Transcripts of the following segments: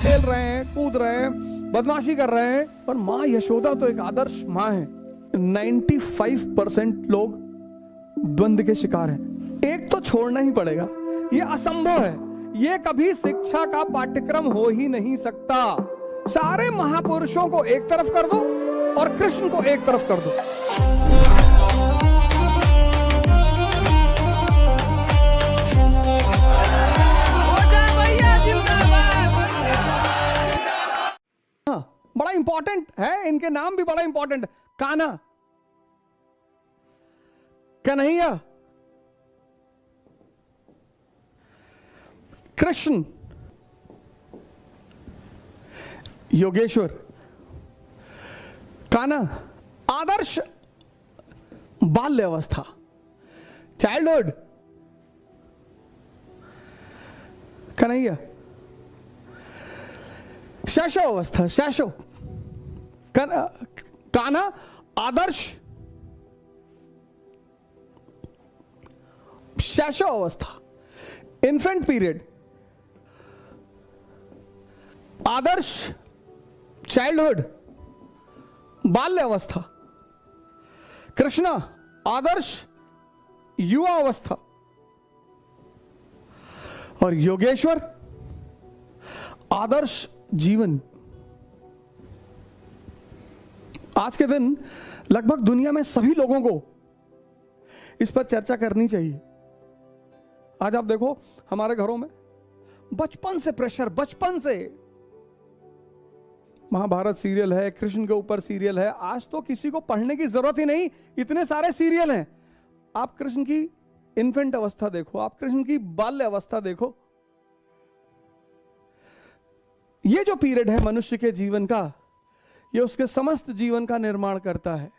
खेल रहे हैं, कूद रहे हैं, बदमाशी कर रहे हैं, पर माँ यशोदा तो एक आदर्श माँ है। 95% लोग द्वंद्व के शिकार हैं। एक तो छोड़ना ही पड़ेगा, ये असंभव है, ये कभी शिक्षा का पाठ्यक्रम हो ही नहीं सकता। सारे महापुरुषों को एक तरफ कर दो और कृष्ण को एक तरफ कर दो। बड़ा इंपॉर्टेंट है, इनके नाम भी बड़ा इंपॉर्टेंट है। कान्हा, कन्हैया, कृष्ण, योगेश्वर। कान्हा आदर्श बाल्य अवस्था, चाइल्डहुड। कन्हैया शैशव अवस्था, शैशव। कान्हा आदर्श शैशव अवस्था, इन्फेंट पीरियड। आदर्श चाइल्डहुड, बाल्य अवस्था। कृष्णा आदर्श युवा अवस्था, और योगेश्वर आदर्श जीवन। आज के दिन लगभग दुनिया में सभी लोगों को इस पर चर्चा करनी चाहिए। आज आप देखो हमारे घरों में बचपन से प्रेशर, बचपन से महाभारत सीरियल है, कृष्ण के ऊपर सीरियल है। आज तो किसी को पढ़ने की जरूरत ही नहीं, इतने सारे सीरियल हैं। आप कृष्ण की इन्फेंट अवस्था देखो, आप कृष्ण की बाल्य अवस्था देखो। ये जो पीरियड है मनुष्य के जीवन का, ये उसके समस्त जीवन का निर्माण करता है।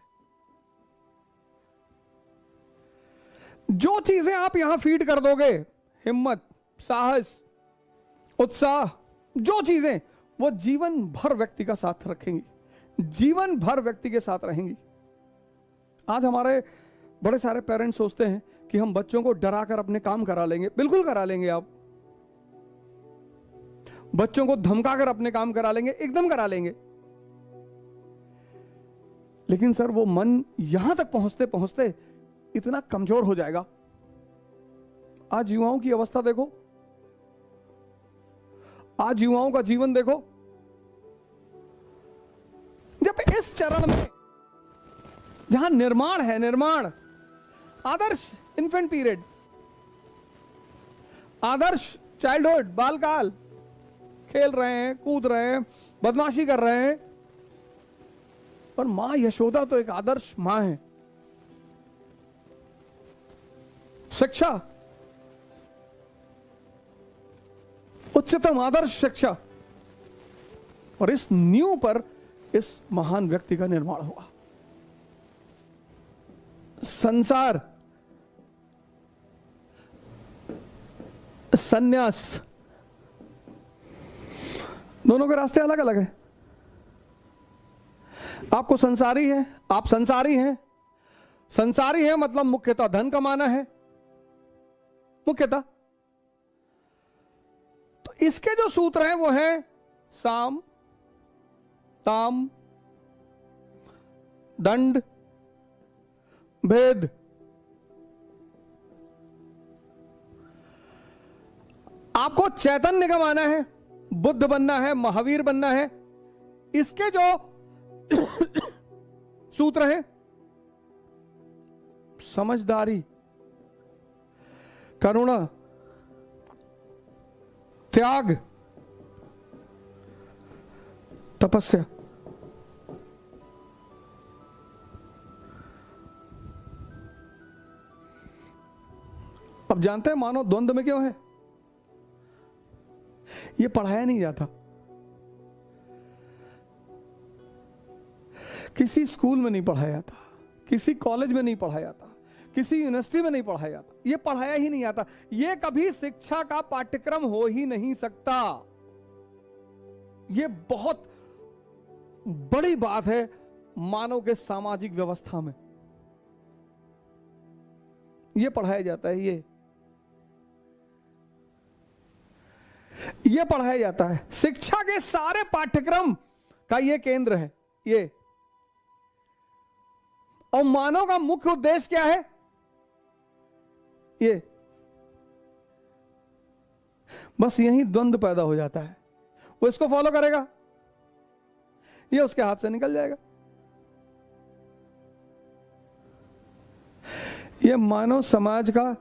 जो चीजें आप यहां फीड कर दोगे, हिम्मत, साहस, उत्साह, जो चीजें, वो जीवन भर व्यक्ति का साथ रखेंगी, जीवन भर व्यक्ति के साथ रहेंगी। आज हमारे बड़े सारे पेरेंट्स सोचते हैं कि हम बच्चों को डरा कर अपने काम करा लेंगे। बिल्कुल करा लेंगे आप। बच्चों को धमकाकर अपने काम करा लेंगे, एकदम करा लेंगे। लेकिन सर वो मन यहां तक पहुंचते पहुंचते इतना कमजोर हो जाएगा। आज युवाओं की अवस्था देखो, आज युवाओं का जीवन देखो। जब इस चरण में जहां निर्माण है, निर्माण, आदर्श इन्फेंट पीरियड, आदर्श चाइल्डहुड, बालकाल, खेल रहे हैं, कूद रहे हैं, बदमाशी कर रहे हैं, पर मां यशोदा तो एक आदर्श मां है। शिक्षा, उच्चतम आदर्श शिक्षा, और इस नींव पर इस महान व्यक्ति का निर्माण हुआ। संसार, सन्यास, दोनों के रास्ते अलग अलग हैं। आपको संसारी है, आप संसारी हैं। संसारी है मतलब मुख्यतः धन कमाना है, मुख्यतः। तो इसके जो सूत्र हैं वो हैं साम, ताम, दंड, भेद। आपको चैतन्य कमाना है, बुद्ध बनना है, महावीर बनना है। इसके जो सूत्र हैं समझदारी, करुणा, त्याग, तपस्या। अब जानते हैं मानव द्वंद्व में क्यों है? ये पढ़ाया नहीं जाता। किसी स्कूल में नहीं पढ़ाया जाता, किसी कॉलेज में नहीं पढ़ाया जाता, किसी यूनिवर्सिटी में नहीं पढ़ाया जाता। ये पढ़ाया ही नहीं आता। ये कभी शिक्षा का पाठ्यक्रम हो ही नहीं सकता। ये बहुत बड़ी बात है मानव के सामाजिक व्यवस्था में। ये पढ़ाया जाता है। ये यह पढ़ाया जाता है। शिक्षा के सारे पाठ्यक्रम का यह केंद्र है ये। और मानव का मुख्य उद्देश्य क्या है? ये बस यही द्वंद्व पैदा हो जाता है। वो इसको फॉलो करेगा, ये उसके हाथ से निकल जाएगा। ये मानव समाज का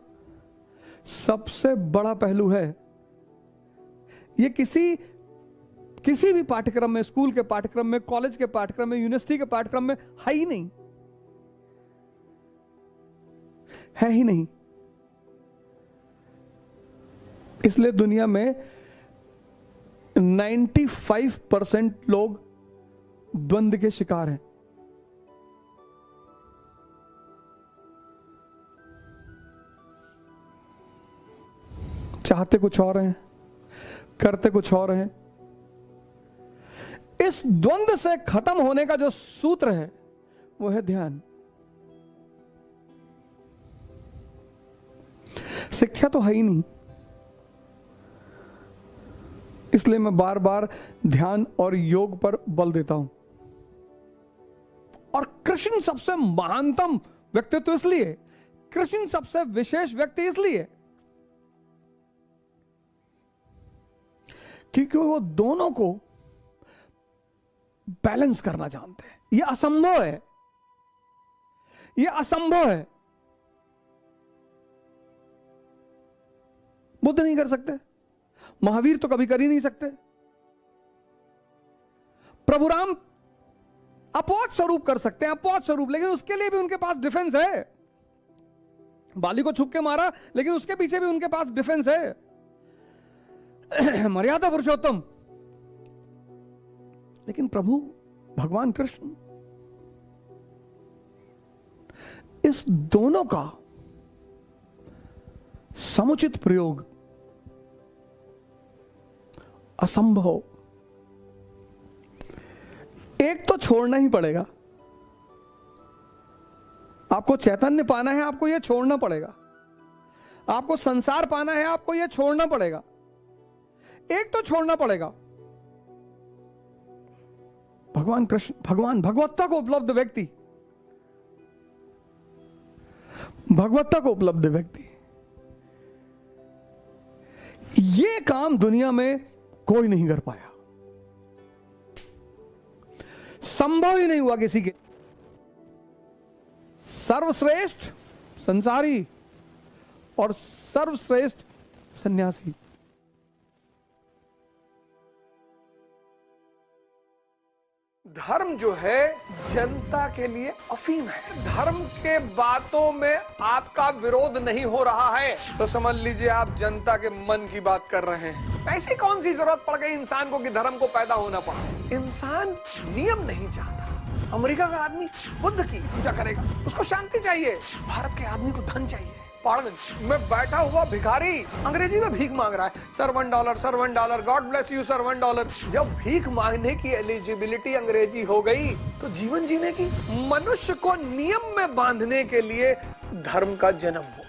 सबसे बड़ा पहलू है। ये किसी भी पाठ्यक्रम में, स्कूल के पाठ्यक्रम में, कॉलेज के पाठ्यक्रम में, यूनिवर्सिटी के पाठ्यक्रम में है ही नहीं, है ही नहीं। इसलिए दुनिया में 95% लोग द्वंद्व के शिकार हैं। चाहते कुछ और हैं, करते कुछ और हैं। इस द्वंद्व से खत्म होने का जो सूत्र है वो है ध्यान। शिक्षा तो है ही नहीं, इसलिए मैं बार बार ध्यान और योग पर बल देता हूं। और कृष्ण सबसे महानतम व्यक्तित्व इसलिए, कृष्ण सबसे विशेष व्यक्ति इसलिए क्योंकि वो दोनों को बैलेंस करना जानते हैं। यह असंभव है, यह असंभव है। बुद्ध नहीं कर सकते, महावीर तो कभी कर ही नहीं सकते। प्रभु राम अपवाद स्वरूप कर सकते हैं, अपवाद स्वरूप, लेकिन उसके लिए भी उनके पास डिफेंस है। बाली को छुप के मारा, लेकिन उसके पीछे भी उनके पास डिफेंस है। मर्यादा पुरुषोत्तम। लेकिन प्रभु भगवान कृष्ण इस दोनों का समुचित प्रयोग असंभव। एक तो छोड़ना ही पड़ेगा। आपको चैतन्य पाना है, आपको यह छोड़ना पड़ेगा। आपको संसार पाना है, आपको यह छोड़ना पड़ेगा। एक तो छोड़ना पड़ेगा। भगवान कृष्ण, भगवत्ता को उपलब्ध व्यक्ति, भगवत्ता को उपलब्ध व्यक्ति, ये काम दुनिया में कोई नहीं कर पाया। संभव ही नहीं हुआ किसी के। सर्वश्रेष्ठ संसारी और सर्वश्रेष्ठ सन्यासी। धर्म जो है जनता के लिए अफीम है। धर्म के बातों में आपका विरोध नहीं हो रहा है तो समझ लीजिए आप जनता के मन की बात कर रहे हैं। ऐसी कौन सी जरूरत पड़ गई इंसान को कि धर्म को पैदा होना पड़ा? इंसान नियम नहीं चाहता। अमेरिका का आदमी बुद्ध की पूजा करेगा, उसको शांति चाहिए। भारत के आदमी को धन चाहिए। पाड़गंज में बैठा हुआ भिखारी अंग्रेजी में भीख मांग रहा है, sir $1, God bless you sir $1। जब भीख मांगने की एलिजिबिलिटी अंग्रेजी हो गई तो जीवन जीने की, मनुष्य को नियम में बांधने के लिए धर्म का जन्म हुआ।